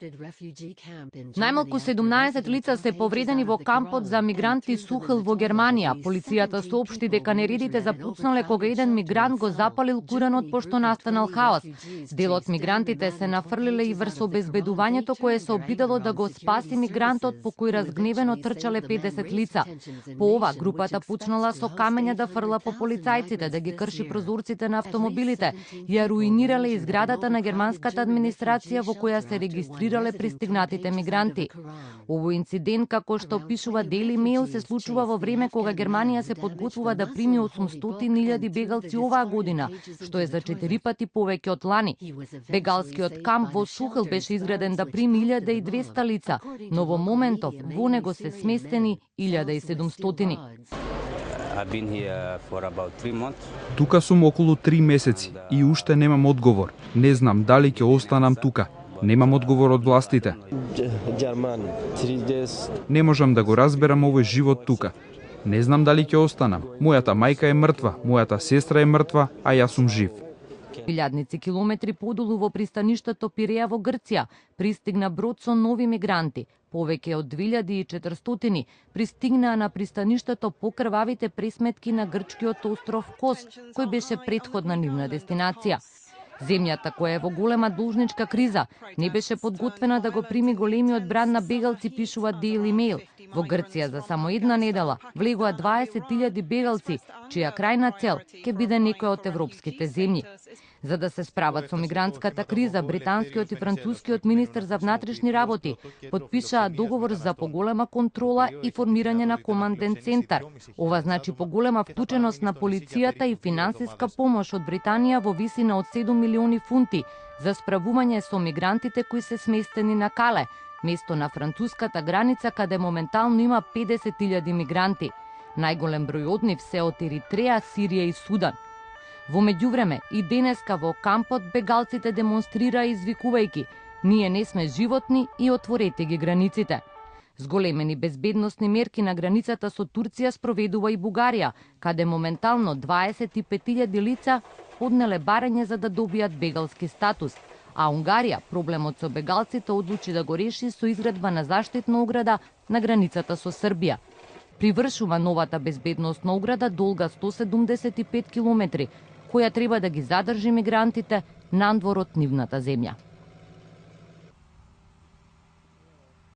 Најмалку 17 лица се повредени во кампот за мигранти Сухел во Германија. Полицијата соопшти дека нередите запуцнале кога еден мигрант го запалил куренот пошто настанал хаос. Дел од мигрантите се нафрлиле и врз обезбедувањето кое се обидало да го спаси мигрантот по кој разгневено трчале 50 лица. По ова групата почнала со камења да фрла по полицајците, да ги крши прозорците на автомобилите, ја руинирале и зградата на германската администрација во која се регистрирале пристигнатите мигранти. Овој инцидент, како што пишува Daily Mail, се случува во време кога Германија се подготвува да прими 800.000 бегалци оваа година, што е за 4 пати повеќе од лани. Бегалскиот камп во Сухел беше изграден да прими 1200 лица, но во моментов во него се сместени 1700. Тука сум околу 3 месеци и уште немам одговор. Не знам дали ќе останам тука. Немам одговор од властите. Не можам да го разберам овој живот тука. Не знам дали ќе останам. Мојата мајка е мртва, мојата сестра е мртва, а јас сум жив. Илјадници километри подолу во пристаништето Пиреја во Грција пристигна брод со нови мигранти. Повеќе од 2400 пристигнаа на пристаништето по крвавите пресметки на грчкиот остров Кос, кој беше претходна нивна дестинација. Земјата, која е во голема должничка криза, не беше подготвена да го прими големиот бран на бегалци, пишува Daily Mail. Во Грција за само една недела влегоа 20.000 бегалци, чија крајна цел ќе биде некоја од европските земји. За да се справат со мигрантската криза, британскиот и францускиот министер за внатрешни работи потпишаа договор за поголема контрола и формирање на команден центар. Ова значи поголема вклученост на полицијата и финансиска помош од Британија во висина од 7 милиони фунти за справување со мигрантите кои се сместени на Кале, место на француската граница каде моментално има 50.000 мигранти. Најголем број од нив се од Еритреја, Сирија и Судан. Во меѓувреме и денеска во кампот бегалците демонстрираа извикувајќи: "Ние не сме животни и отворете ги границите." Зголемени безбедносни мерки на границата со Турција спроведува и Бугарија, каде моментално 25.000 лица поднеле барање за да добијат бегалски статус. А Унгарија проблемот со бегалците одлучи да го реши со изградба на заштитна ограда на границата со Србија. Привршува новата безбедносна ограда долга 175 километри, која треба да ги задржи мигрантите надвор од нивната земја.